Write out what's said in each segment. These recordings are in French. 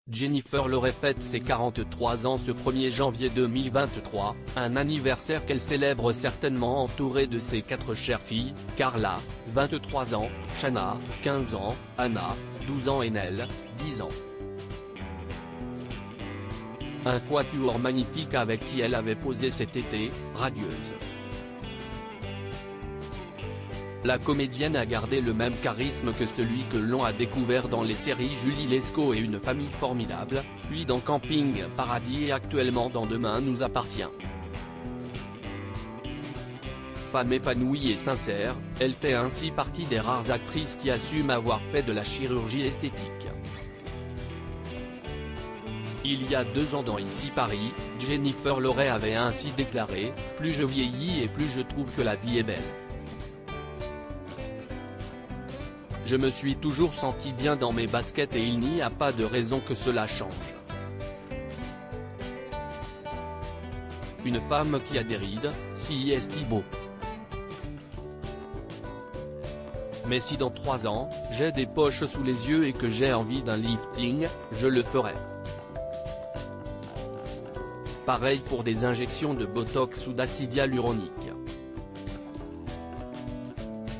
Jennifer Lawrence fête ses 43 ans ce 1er janvier 2023, un anniversaire qu'elle célèbre certainement entourée de ses 4 chères filles, Carla, 23 ans, Shanna, 15 ans, Anna, 12 ans et Nell, 10 ans. Un quatuor magnifique avec qui elle avait posé cet été, radieuse. La comédienne a gardé le même charisme que celui que l'on a découvert dans les séries Julie Lescaut et Une famille formidable, puis dans Camping Paradis et actuellement dans Demain nous appartient. Femme épanouie et sincère, elle fait ainsi partie des rares actrices qui assument avoir fait de la chirurgie esthétique. Il y a 2 ans dans Ici Paris, Jennifer Lawrence avait ainsi déclaré « Plus je vieillis et plus je trouve que la vie est belle. Je me suis toujours senti bien dans mes baskets et il n'y a pas de raison que cela change. » Une femme qui a des rides, si est beau. Mais si dans 3 ans, j'ai des poches sous les yeux et que j'ai envie d'un lifting, je le ferai. Pareil pour des injections de Botox ou d'acide hyaluronique.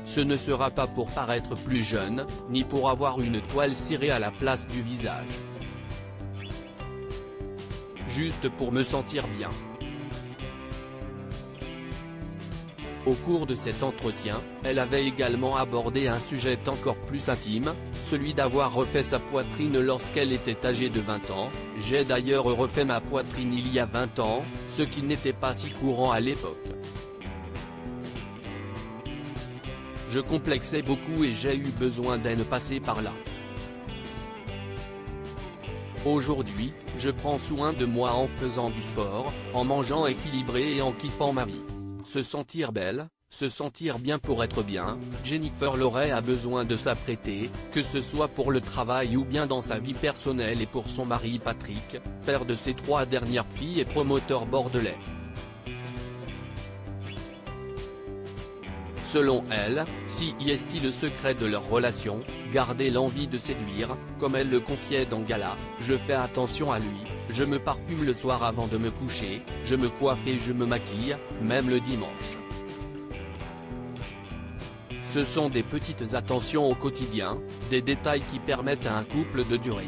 Ce ne sera pas pour paraître plus jeune, ni pour avoir une toile cirée à la place du visage. Juste pour me sentir bien. Au cours de cet entretien, elle avait également abordé un sujet encore plus intime, celui d'avoir refait sa poitrine lorsqu'elle était âgée de 20 ans. « J'ai d'ailleurs refait ma poitrine il y a 20 ans, ce qui n'était pas si courant à l'époque. Je complexais beaucoup et j'ai eu besoin d'en passer par là. Aujourd'hui, je prends soin de moi en faisant du sport, en mangeant équilibré et en kiffant ma vie. Se sentir belle, se sentir bien pour être bien, Jennifer Lawrence a besoin de s'apprêter, que ce soit pour le travail ou bien dans sa vie personnelle et pour son mari Patrick, père de ses 3 dernières filles et promoteur bordelais. Selon elle, si est le secret de leur relation, garder l'envie de séduire, comme elle le confiait dans Gala, je fais attention à lui, je me parfume le soir avant de me coucher, je me coiffe et je me maquille, même le dimanche. Ce sont des petites attentions au quotidien, des détails qui permettent à un couple de durer.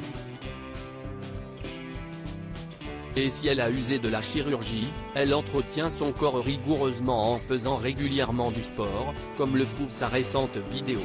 Et si elle a usé de la chirurgie, elle entretient son corps rigoureusement en faisant régulièrement du sport, comme le prouve sa récente vidéo.